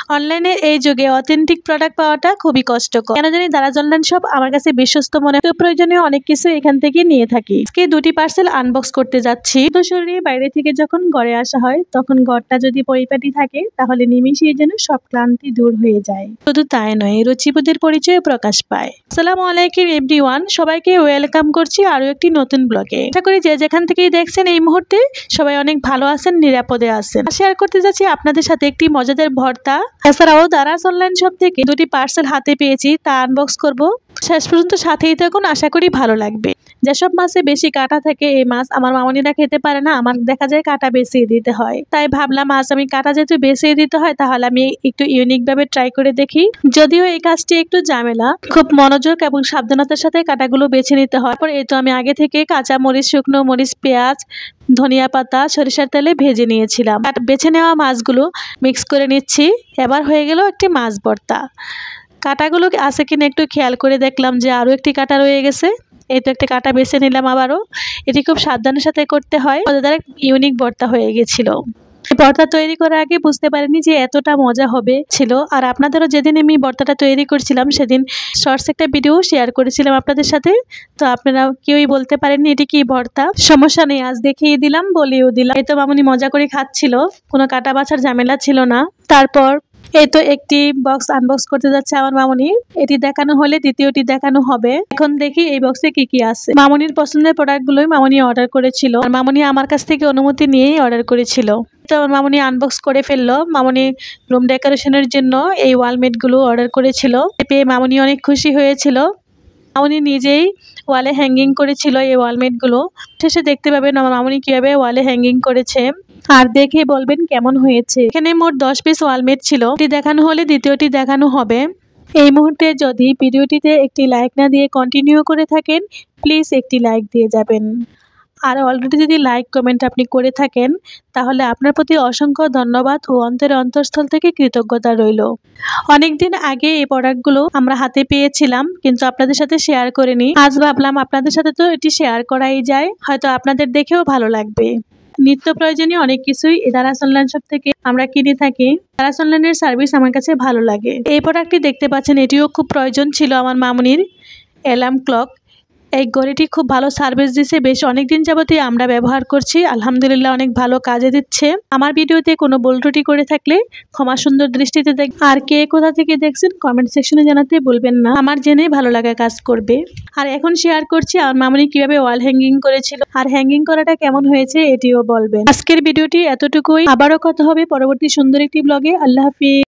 অনলাইনে এই যুগে অথেন্টিক প্রোডাক্ট পাওয়াটা খুবই কষ্টকর। কেন জানি দারাজ অনলাইন শপ আমার কাছে বিশ্বস্ত মনে হয়। প্রয়োজনীয় অনেক কিছু এখান থেকে নিয়ে থাকি। আজকে দুটি পার্সেল আনবক্স করতে যাচ্ছি। তো শরীরে বাইরে থেকে যখন ঘরে আসা হয় তখন ঘরটা যদি পরিপাটি থাকে তাহলে নিমেষেই যেন সব ক্লান্তি দূর হয়ে যায়। শুধু তাই নয়, রুচিবোধের পরিচয় প্রকাশ পায়। আসসালামু আলাইকুম এভরিওয়ান, সবাইকে ওয়েলকাম করছি আরো একটি নতুন ব্লগে। আশা করি যে যেখান থেকেই দেখছেন এই মুহূর্তে সবাই অনেক ভালো আছেন, নিরাপদে আছেন। শেয়ার করতে যাচ্ছি আপনাদের সাথে একটি মজাদার ভর্তা। এছাড়াও দারাজ অনলাইন শপ থেকে দুটি পার্সেল হাতে পেয়েছি, তা আনবক্স করব। শেষ পর্যন্ত সাথেই থাকুন, আশা করি ভালো লাগবে। যেসব মাছে বেশি কাঁটা থাকে এই মাছ আমার মামনিরা খেতে পারে না, আমার দেখা যায় কাঁটা বেছিয়ে দিতে হয়। তাই ভাবলাম আজ আমি কাঁটা যেহেতু বেছিয়ে দিতে হয় তাহলে আমি একটু ইউনিক ভাবে ট্রাই করে দেখি। যদিও এই কাজটি একটু ঝামেলা, খুব মনোযোগ এবং সাবধানতার সাথে কাঁটাগুলো বেছে নিতে হয়। পরে এই তো আমি আগে থেকে কাঁচা মরিচ, শুকনো মরিচ, পেঁয়াজ, ধনিয়া পাতা, সরিষার তেলে ভেজে নিয়েছিলাম। বেছে নেওয়া মাছগুলো মিক্স করে নিচ্ছি। এবার হয়ে গেল একটি মাছ ভর্তা। কাঁটাগুলো আছে কিনা একটু খেয়াল করে দেখলাম যে আরও একটি কাঁটা রয়ে গেছে। এই তো একটা কাঁটা বেছে নিলাম আবারও। এটি খুব সাবধানের সাথে করতে হয়। মজাদার ইউনিক ভর্তা হয়ে গেছিল। ভর্তা তৈরি করার আগে বুঝতে পারিনি যে এতটা মজা হবে ছিল। আর আপনাদেরও যেদিন আমি ভর্তাটা তৈরি করছিলাম সেদিন শর্টস একটা ভিডিও শেয়ার করেছিলাম আপনাদের সাথে। তো আপনারা কেউই বলতে পারেননি এটি কি ভর্তা। সমস্যা নেই, আজ দেখিয়ে দিলাম, বলেও দিলাম। এই তো মামুনি মজা করে খাচ্ছিল, কোনো কাটা বাছার ঝামেলা ছিল না। তারপর এই তো একটি বক্স আনবক্স করতে যাচ্ছে আমার মামুনি। এটি দেখানো হলে দ্বিতীয়টি দেখানো হবে। এখন দেখি এই বক্সে কি কি আছে। মামুনির পছন্দের প্রোডাক্টগুলোই মামুনি অর্ডার করেছিল। আর মামুনি আমার কাছ থেকে অনুমতি নিয়েই অর্ডার করেছিল। তো মামুনি আনবক্স করে ফেললো। মামুনি রুম ডেকোরেশনের জন্য এই ওয়ালমেটগুলো অর্ডার করেছিল। পেয়ে মামুনি অনেক খুশি হয়েছিল। মামুনি নিজেই ওয়ালে হ্যাঙ্গিং করেছিল এই ওয়ালমেটগুলো। শেষে দেখতে পাবেন আমার মামুনি কিভাবে ওয়ালে হ্যাঙ্গিং করেছে, আর দেখে বলবেন কেমন হয়েছে। এখানে মোট 10 পিস ওয়ালমেট ছিল। এটি দেখানো হলে দ্বিতীয়টি দেখানো হবে। এই মুহূর্তে যদি ভিডিওটিতে একটি লাইক না দিয়ে কন্টিনিউ করে থাকেন প্লিজ একটি লাইক দিয়ে যাবেন। আর অলরেডি যদি লাইক কমেন্ট আপনি করে থাকেন তাহলে আপনার প্রতি অসংখ্য ধন্যবাদ ও অন্তরের অন্তঃস্থল থেকে কৃতজ্ঞতা রইল। অনেকদিন আগে এই প্রোডাক্টগুলো আমরা হাতে পেয়েছিলাম, কিন্তু আপনাদের সাথে শেয়ার করিনি। আজ ভাবলাম আপনাদের সাথে তো এটি শেয়ার করাই যায়, হয়তো আপনাদের দেখেও ভালো লাগবে। নিত্য প্রয়োজনীয় অনেক কিছুই দারাজ অনলাইন শপ থেকে আমরা কিনে থাকি। দারাজ অনলাইনের সার্ভিস আমার কাছে ভালো লাগে। এই প্রোডাক্টটি দেখতে পাচ্ছেন, এটিও খুব প্রয়োজন ছিল আমার মামুনির। অ্যালার্ম ক্লক, এই ঘড়িটি খুব ভালো সার্ভিস দিচ্ছে। বেশ অনেকদিন যাবতই আমরা ব্যবহার করছি, আলহামদুলিল্লাহ অনেক ভালো কাজে দিচ্ছে। আমার ভিডিওতে কোনো ভুল ত্রুটি করে থাকলে ক্ষমা সুন্দর দৃষ্টিতে দেখ। আর কে কোথা থেকে দেখছেন কমেন্ট সেকশনে জানাতে ভুলবেন না, আমার জেনে ভালো লাগা কাজ করবে। আর এখন শেয়ার করছি আমার মামুনি কিভাবে ওয়াল হ্যাঙ্গিং করেছিল, আর হ্যাঙ্গিং করাটা কেমন হয়েছে এটিও বলবেন। আজকের ভিডিওটি এতটুকুই, আবারও কথা হবে পরবর্তী সুন্দর একটি ব্লগে। আল্লাহ হাফিজ।